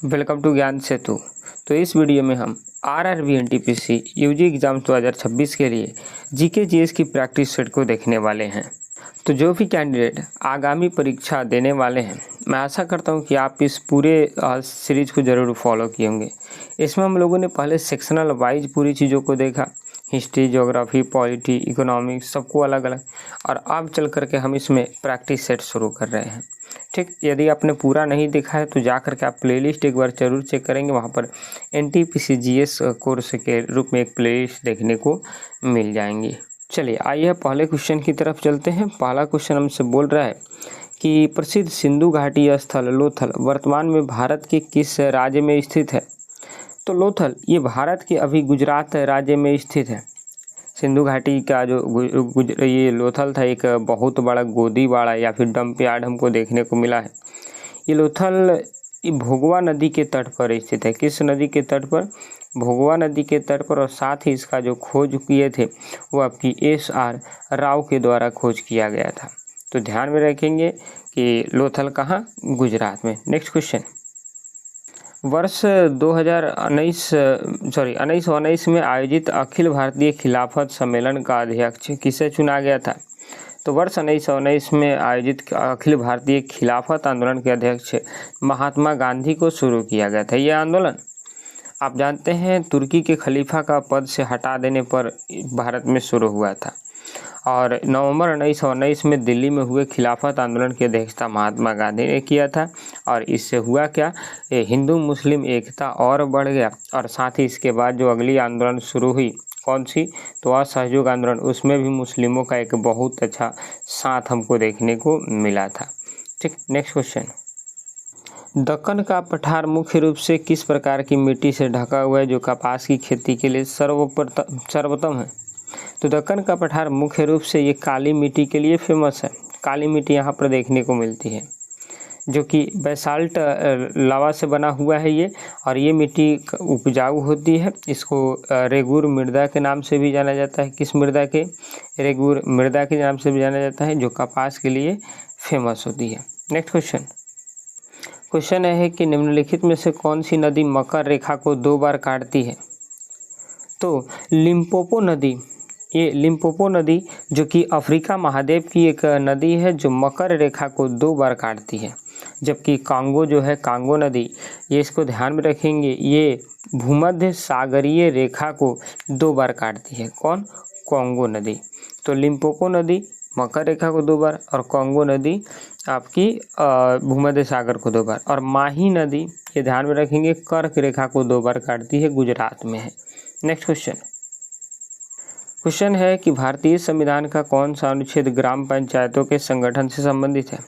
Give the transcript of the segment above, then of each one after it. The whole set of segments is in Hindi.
वेलकम टू ज्ञान सेतु। तो इस वीडियो में हम आरआरबी एनटीपीसी यूजी एग्ज़ाम 2026 के लिए जीके जीएस की प्रैक्टिस सेट को देखने वाले हैं। तो जो भी कैंडिडेट आगामी परीक्षा देने वाले हैं, मैं आशा करता हूं कि आप इस पूरे सीरीज को ज़रूर फॉलो किए होंगे। इसमें हम लोगों ने पहले सेक्शनल वाइज पूरी चीज़ों को देखा, हिस्ट्री, ज्योग्राफी, पॉलिटी, इकोनॉमिक्स, सबको अलग अलग, और अब चल करके हम इसमें प्रैक्टिस सेट शुरू कर रहे हैं। ठीक, यदि आपने पूरा नहीं देखा है तो जा करके आप प्लेलिस्ट एक बार जरूर चेक करेंगे। वहाँ पर एनटीपीसी जीएस कोर्स के रूप में एक प्लेलिस्ट देखने को मिल जाएंगी। चलिए आइए पहले क्वेश्चन की तरफ चलते हैं। पहला क्वेश्चन हमसे बोल रहा है कि प्रसिद्ध सिंधु घाटी स्थल लोथल वर्तमान में भारत के किस राज्य में स्थित है? तो लोथल ये भारत के अभी गुजरात राज्य में स्थित है। सिंधु घाटी का जो ये लोथल था, एक बहुत बड़ा गोदीबाड़ा या फिर डंप यार्ड हमको देखने को मिला है। ये लोथल भोगवा नदी के तट पर स्थित है। किस नदी के तट पर? भोगवा नदी के तट पर। और साथ ही इसका जो खोज किए थे वो आपकी SR राव के द्वारा खोज किया गया था। तो ध्यान में रखेंगे कि लोथल कहाँ? गुजरात में। नेक्स्ट क्वेश्चन, वर्ष 1919 में आयोजित अखिल भारतीय खिलाफत सम्मेलन का अध्यक्ष किसे चुना गया था? तो वर्ष 1919 में आयोजित अखिल भारतीय खिलाफत आंदोलन के अध्यक्ष महात्मा गांधी को शुरू किया गया था। यह आंदोलन आप जानते हैं तुर्की के खलीफा का पद से हटा देने पर भारत में शुरू हुआ था। और नवंबर 1919 में दिल्ली में हुए खिलाफत आंदोलन की अध्यक्षता महात्मा गांधी ने किया था। और इससे हुआ क्या, हिंदू मुस्लिम एकता और बढ़ गया। और साथ ही इसके बाद जो अगली आंदोलन शुरू हुई, कौन सी? तो असहयोग आंदोलन, उसमें भी मुस्लिमों का एक बहुत अच्छा साथ हमको देखने को मिला था। ठीक, नेक्स्ट क्वेश्चन, दक्कन का पठार मुख्य रूप से किस प्रकार की मिट्टी से ढका हुआ है जो कपास की खेती के लिए सर्वोत्तम है? तो दक्कन का पठार मुख्य रूप से ये काली मिट्टी के लिए फेमस है। काली मिट्टी यहाँ पर देखने को मिलती है जो कि बेसाल्ट लावा से बना हुआ है ये। और ये मिट्टी उपजाऊ होती है। इसको रेगुर मृदा के नाम से भी जाना जाता है। किस मृदा के? रेगुर मृदा के नाम से भी जाना जाता है, जो कपास के लिए फेमस होती है। नेक्स्ट क्वेश्चन है कि निम्नलिखित में से कौन सी नदी मकर रेखा को 2 बार काटती है? तो लिम्पोपो नदी, ये लिम्पोपो नदी जो कि अफ्रीका महाद्वीप की एक नदी है जो मकर रेखा को 2 बार काटती है। जबकि कांगो जो है, कांगो नदी, ये इसको ध्यान में रखेंगे, ये भूमध्य सागरीय रेखा को 2 बार काटती है। कौन? कांगो नदी। तो लिम्पोपो नदी मकर रेखा को 2 बार, और कांगो नदी आपकी भूमध्य सागर को 2 बार। और माही नदी, ये ध्यान में रखेंगे, कर्क रेखा को 2 बार काटती है, गुजरात में है। नेक्स्ट क्वेश्चन है कि भारतीय संविधान का कौन सा अनुच्छेद ग्राम पंचायतों के संगठन से संबंधित है?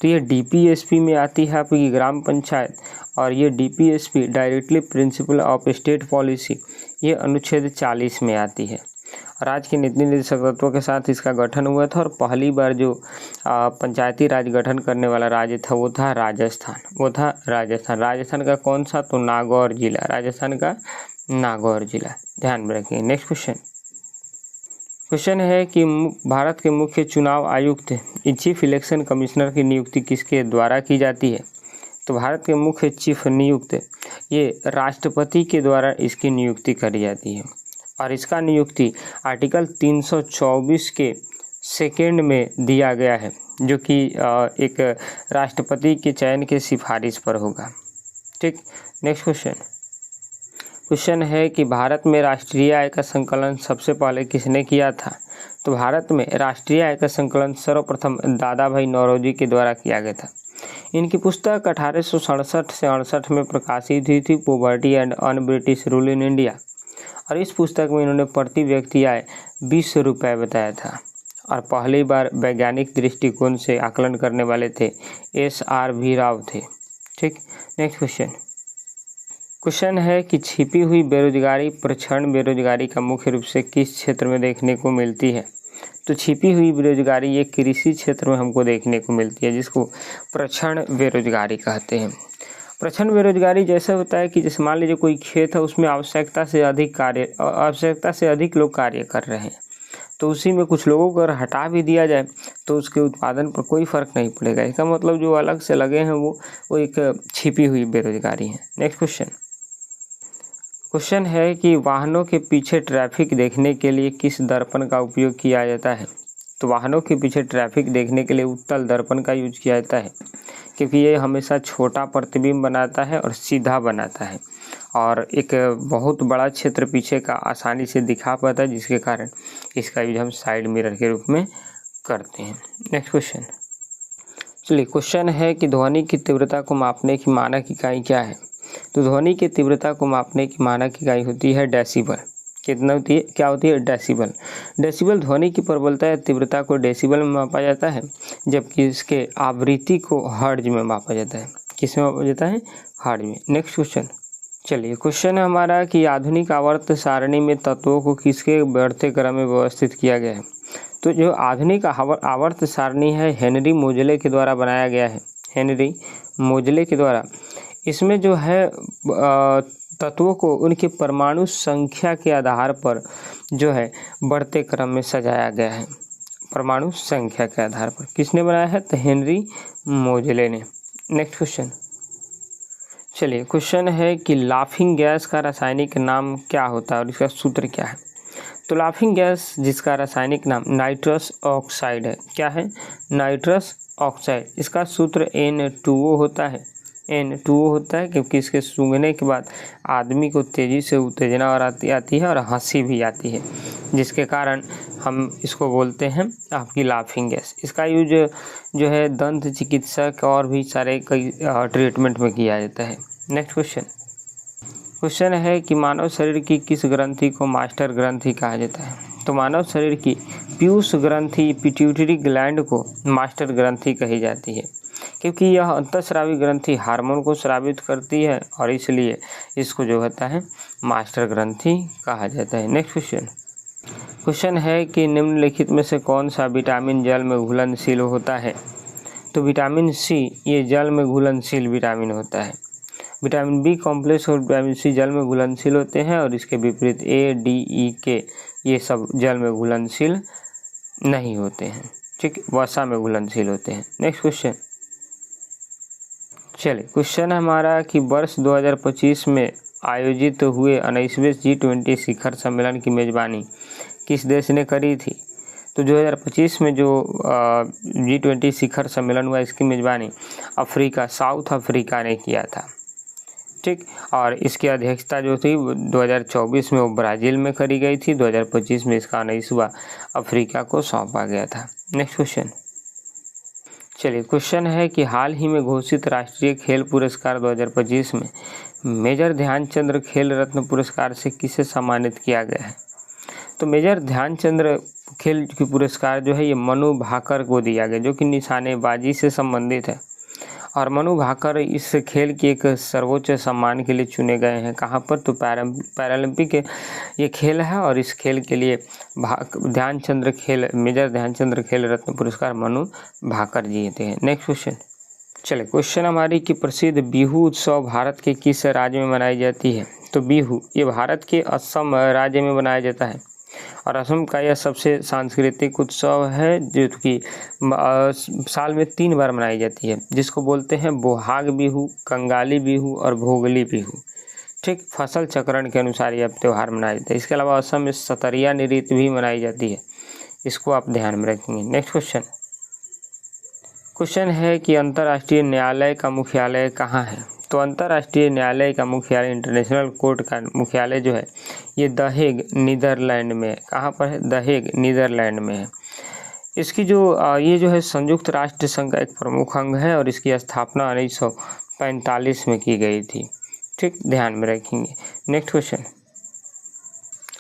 तो ये DPSP में आती है आपकी ग्राम पंचायत। और ये DPSP directly principle of state policy, ये अनुच्छेद 40 में आती है। और आज के नीति निर्देशक तत्वों के साथ इसका गठन हुआ था। और पहली बार जो पंचायती राज गठन करने वाला राज्य था वो था राजस्थान। राजस्थान का कौन सा? तो नागौर जिला, राजस्थान का नागौर जिला, ध्यान में रखेंगे। नेक्स्ट क्वेश्चन है कि भारत के मुख्य चुनाव आयुक्त चीफ इलेक्शन कमिश्नर की नियुक्ति किसके द्वारा की जाती है? तो भारत के मुख्य चीफ नियुक्त ये राष्ट्रपति के द्वारा इसकी नियुक्ति करी जाती है। और इसका नियुक्ति आर्टिकल 324 के सेकेंड में दिया गया है, जो कि एक राष्ट्रपति के चयन के सिफारिश पर होगा। ठीक, नेक्स्ट क्वेश्चन है कि भारत में राष्ट्रीय आय का संकलन सबसे पहले किसने किया था? तो भारत में राष्ट्रीय आय का संकलन सर्वप्रथम दादा भाई नौरोजी के द्वारा किया गया था। इनकी पुस्तक 1867 से 68 में प्रकाशित हुई थी, poverty and un British rule in India. और इस पुस्तक में इन्होंने प्रति व्यक्ति आय 20 रुपये बताया था। और पहली बार वैज्ञानिक दृष्टिकोण से आकलन करने वाले थे SR राव थे। ठीक, नेक्स्ट क्वेश्चन है कि छिपी हुई बेरोजगारी प्रछन्न बेरोजगारी का मुख्य रूप से किस क्षेत्र में देखने को मिलती है? तो छिपी हुई बेरोजगारी ये कृषि क्षेत्र में हमको देखने को मिलती है, जिसको प्रछन्न बेरोजगारी कहते हैं। प्रछन्न बेरोजगारी जैसे होता है कि जैसे मान लीजिए कोई खेत है, उसमें आवश्यकता से अधिक लोग कार्य कर रहे हैं, तो उसी में कुछ लोगों को अगर हटा भी दिया जाए तो उसके उत्पादन पर कोई फ़र्क नहीं पड़ेगा। इसका मतलब जो अलग से लगे हैं वो एक छिपी हुई बेरोजगारी है। नेक्स्ट क्वेश्चन है कि वाहनों के पीछे ट्रैफिक देखने के लिए किस दर्पण का उपयोग किया जाता है? तो वाहनों के पीछे ट्रैफिक देखने के लिए उत्तल दर्पण का यूज किया जाता है, क्योंकि ये हमेशा छोटा प्रतिबिंब बनाता है और सीधा बनाता है और एक बहुत बड़ा क्षेत्र पीछे का आसानी से दिखा पाता है, जिसके कारण इसका यूज हम साइड मिरर के रूप में करते हैं। नेक्स्ट क्वेश्चन, चलिए क्वेश्चन है कि ध्वनि की तीव्रता को मापने की मानक इकाई क्या है? तो ध्वनि की तीव्रता को मापने की मानक इकाई होती है डेसिबल। कितना होती है, क्या होती है? डेसिबल। डेसिबल ध्वनि की प्रबलता या तीव्रता को डेसिबल में मापा जाता है, जबकि इसके आवृत्ति को हर्ट्ज में मापा जाता है। किस में मापा जाता है? हर्ट्ज में। नेक्स्ट क्वेश्चन, चलिए क्वेश्चन है हमारा कि आधुनिक आवर्त सारणी में तत्वों को किसके बढ़ते क्रम में व्यवस्थित किया गया है? तो जो आधुनिक आवर्त सारणी है हेनरी मोजले के द्वारा बनाया गया है, हेनरी मोजले के द्वारा। इसमें जो है तत्वों को उनके परमाणु संख्या के आधार पर जो है बढ़ते क्रम में सजाया गया है, परमाणु संख्या के आधार पर। किसने बनाया है? तो हेनरी मोजले ने। नेक्स्ट क्वेश्चन, चलिए क्वेश्चन है कि लाफिंग गैस का रासायनिक नाम क्या होता है और इसका सूत्र क्या है? तो लाफिंग गैस जिसका रासायनिक नाम नाइट्रस ऑक्साइड है। क्या है? Nitrous oxide. इसका सूत्र N2O होता है, N2O होता है, क्योंकि इसके सूंघने के बाद आदमी को तेज़ी से उत्तेजना और आती है और हंसी भी आती है, जिसके कारण हम इसको बोलते हैं आपकी लाफिंग गैस। इसका यूज जो है दंत चिकित्सक और भी सारे कई ट्रीटमेंट में किया जाता है। नेक्स्ट क्वेश्चन है कि मानव शरीर की किस ग्रंथि को मास्टर ग्रंथि कहा जाता है? तो मानव शरीर की पीयूष ग्रंथि, पिट्यूटरी ग्लैंड को मास्टर ग्रंथि कही जाती है, क्योंकि यह अंतःस्रावी ग्रंथि हार्मोन को स्रावित करती है और इसलिए इसको जो होता है मास्टर ग्रंथि कहा जाता है। नेक्स्ट क्वेश्चन है कि निम्नलिखित में से कौन सा विटामिन जल में घुलनशील होता है? तो विटामिन सी ये जल में घुलनशील विटामिन होता है। विटामिन बी कॉम्प्लेक्स और विटामिन सी जल में घुलनशील होते हैं और इसके विपरीत A, D, E, K ये सब जल में घुलनशील नहीं होते हैं, ठीक, वसा में घुलनशील होते हैं। नेक्स्ट क्वेश्चन, चलिए क्वेश्चन है हमारा कि वर्ष 2025 में आयोजित हुए 19वें G20 शिखर सम्मेलन की मेज़बानी किस देश ने करी थी? तो 2025 में जो G20 शिखर सम्मेलन हुआ इसकी मेज़बानी साउथ अफ्रीका ने किया था, ठीक। और इसकी अध्यक्षता जो थी 2024 में वो ब्राज़ील में करी गई थी, 2025 में इसका 19वां अफ्रीका को सौंपा गया था। नेक्स्ट क्वेश्चन, चलिए क्वेश्चन है कि हाल ही में घोषित राष्ट्रीय खेल पुरस्कार 2025 में मेजर ध्यानचंद खेल रत्न पुरस्कार से किसे सम्मानित किया गया है? तो मेजर ध्यानचंद खेल की पुरस्कार जो है ये मनु भाकर को दिया गया, जो कि निशानेबाजी से संबंधित है। और मनु भाकर इस खेल के एक सर्वोच्च सम्मान के लिए चुने गए हैं। कहाँ पर? तो पैरालंपिक ये खेल है और इस खेल के लिए मेजर ध्यानचंद खेल रत्न पुरस्कार मनु भाकर जीते हैं। नेक्स्ट क्वेश्चन, चलिए क्वेश्चन हमारी कि प्रसिद्ध बिहू उत्सव भारत के किस राज्य में मनाई जाती है? तो बिहू ये भारत के असम राज्य में मनाया जाता है और असम का यह सबसे सांस्कृतिक उत्सव है, जो कि साल में 3 बार मनाई जाती है, जिसको बोलते हैं बोहाग बिहू, कंगाली बिहू और भोगली बिहू, ठीक। फसल चक्रण के अनुसार यह त्यौहार मनाया जाता है। इसके अलावा असम में सतरिया नृत्य भी मनाई जाती है, इसको आप ध्यान में रखेंगे। नेक्स्ट क्वेश्चन है कि अंतर्राष्ट्रीय न्यायालय का मुख्यालय कहाँ है? तो अंतर्राष्ट्रीय न्यायालय का मुख्यालय, इंटरनेशनल कोर्ट का मुख्यालय जो है ये द हेग नीदरलैंड में है। कहाँ पर है? द हेग नीदरलैंड में है। इसकी ये जो है संयुक्त राष्ट्र संघ का एक प्रमुख अंग है और इसकी स्थापना 1945 में की गई थी, ठीक, ध्यान में रखेंगे। नेक्स्ट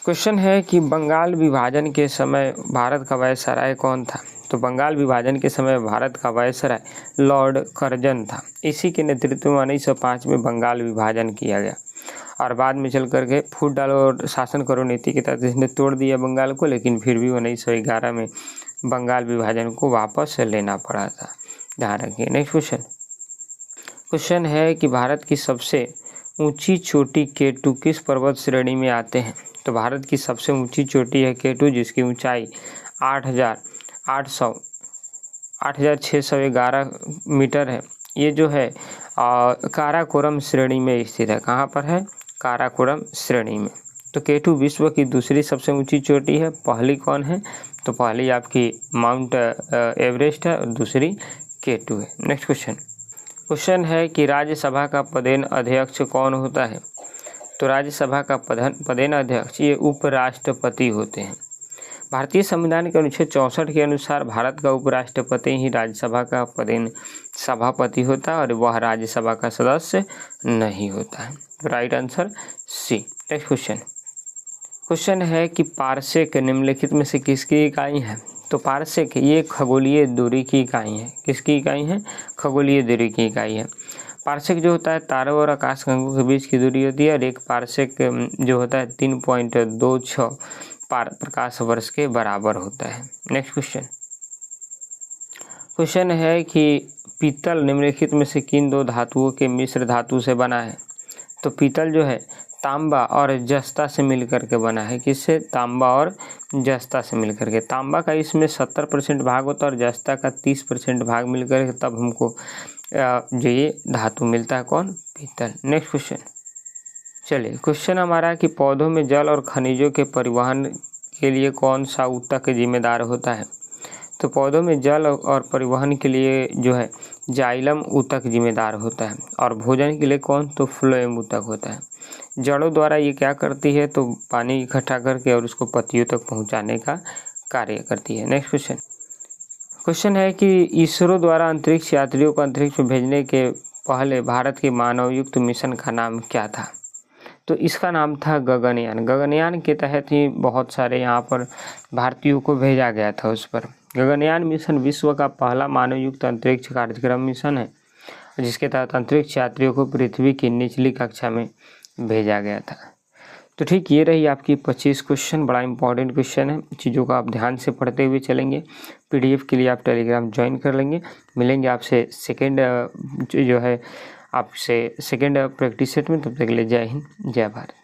क्वेश्चन है कि बंगाल विभाजन के समय भारत का वायसराय कौन था? तो बंगाल विभाजन के समय भारत का वायसराय लॉर्ड कर्जन था। इसी के नेतृत्व में 1905 में बंगाल विभाजन किया गया और बाद में चल करके फूट डालो और शासन करो नीति के तहत इसने तोड़ दिया बंगाल को, लेकिन फिर भी 1911 में बंगाल विभाजन को वापस लेना पड़ा था, ध्यान रखिए। नेक्स्ट क्वेश्चन है कि भारत की सबसे ऊंची चोटी केटू किस पर्वत श्रेणी में आते हैं? तो भारत की सबसे ऊंची चोटी है केटू, जिसकी ऊंचाई 8,611 मीटर है। ये जो है काराकोरम श्रेणी में स्थित है। कहाँ पर है? काराकोरम श्रेणी में। तो केटू विश्व की दूसरी सबसे ऊंची चोटी है। पहली कौन है? तो पहली आपकी माउंट एवरेस्ट है और दूसरी केटू है। नेक्स्ट क्वेश्चन है कि राज्यसभा का पदेन अध्यक्ष कौन होता है? तो राज्यसभा का पदेन अध्यक्ष ये उपराष्ट्रपति होते हैं। भारतीय संविधान के अनुच्छेद 64 के अनुसार भारत का उपराष्ट्रपति ही राज्यसभा का पदेन सभापति होता है और वह राज्यसभा का सदस्य नहीं होता है। Right answer C. Next question है कि पारसेक निम्नलिखित में से किसकी इकाई है? तो पारसेक ये खगोलीय दूरी की इकाई है। किसकी इकाई है? खगोलीय दूरी की इकाई है। पारसेक जो होता है तारों और आकाशगंगों के बीच की दूरी होती है और एक पारसेक जो होता है 3.26 प्रकाश वर्ष के बराबर होता है। नेक्स्ट क्वेश्चन है कि पीतल निम्नलिखित में से किन दो धातुओं के मिश्र धातु से बना है? तो पीतल जो है तांबा और जस्ता से मिलकर के बना है। किससे? तांबा और जस्ता से मिलकर के। तांबा का इसमें 70% भाग होता है और जस्ता का 30% भाग मिलकर के तब हमको जो ये धातु मिलता है। कौन? पीतल। नेक्स्ट क्वेश्चन, चलिए क्वेश्चन हमारा कि पौधों में जल और खनिजों के परिवहन के लिए कौन सा ऊतक जिम्मेदार होता है? तो पौधों में जल और परिवहन के लिए जो है जाइलम ऊतक जिम्मेदार होता है और भोजन के लिए कौन? तो फ्लोएम ऊतक होता है। जड़ों द्वारा ये क्या करती है? तो पानी इकट्ठा करके और उसको पत्तियों तक पहुंचाने का कार्य करती है। नेक्स्ट क्वेश्चन है कि इसरो द्वारा अंतरिक्ष यात्रियों को अंतरिक्ष में भेजने के पहले भारत के मानवयुक्त मिशन का नाम क्या था? तो इसका नाम था गगनयान। गगनयान के तहत ही बहुत सारे यहाँ पर भारतीयों को भेजा गया था उस पर। गगनयान मिशन विश्व का पहला मानवयुक्त अंतरिक्ष कार्यक्रम मिशन है जिसके तहत अंतरिक्ष यात्रियों को पृथ्वी की निचली कक्षा में भेजा गया था। तो ठीक, ये रही आपकी 25 क्वेश्चन। बड़ा इंपॉर्टेंट क्वेश्चन है, चीज़ों को आप ध्यान से पढ़ते हुए चलेंगे। पीडीएफ के लिए आप टेलीग्राम ज्वाइन कर लेंगे। मिलेंगे आपसे सेकेंड प्रैक्टिस सेट में। तब तक के लिए जय हिंद, जय भारत।